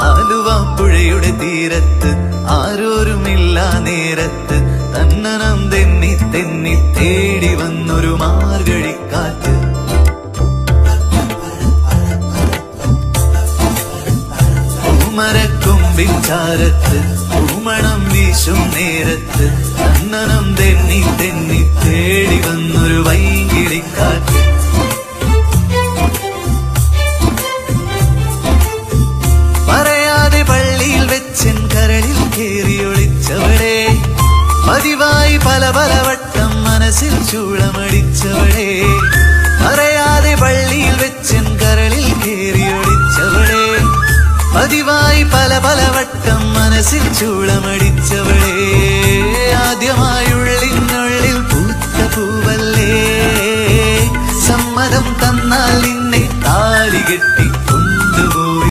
ആലുവാപ്പുഴയുടെ തീരത്ത് ആരോരുമില്ല നേരത്ത് തന്നനം തെന്നി തെന്നി തേടി വന്നൊരു മാർഗഴിക്കാറ്റ്. പൂമരക്കൊമ്പിൻ ചാരത്ത് പൂമണം വീശും നേരത്ത് തന്നനം തെന്നി തെന്നി തേടി വന്നൊരു വൈകിളിക്കാറ്റ്. പറയാതെ പള്ളിയിൽ വെച്ചൻ കരളിൽ കേറിയൊളിച്ചവളെ, പതിവായി പല പല വട്ടം മനസ്സിൽ ചൂളമടിച്ചവളെ. പറയാതെ പള്ളിയിൽ വെച്ചൻ കരളിൽ കേറിയൊളിച്ചവളെ, പതിവായി പല പല വട്ടം മനസ്സിൽ ചൂളമടിച്ചവളെ. ആദ്യമായി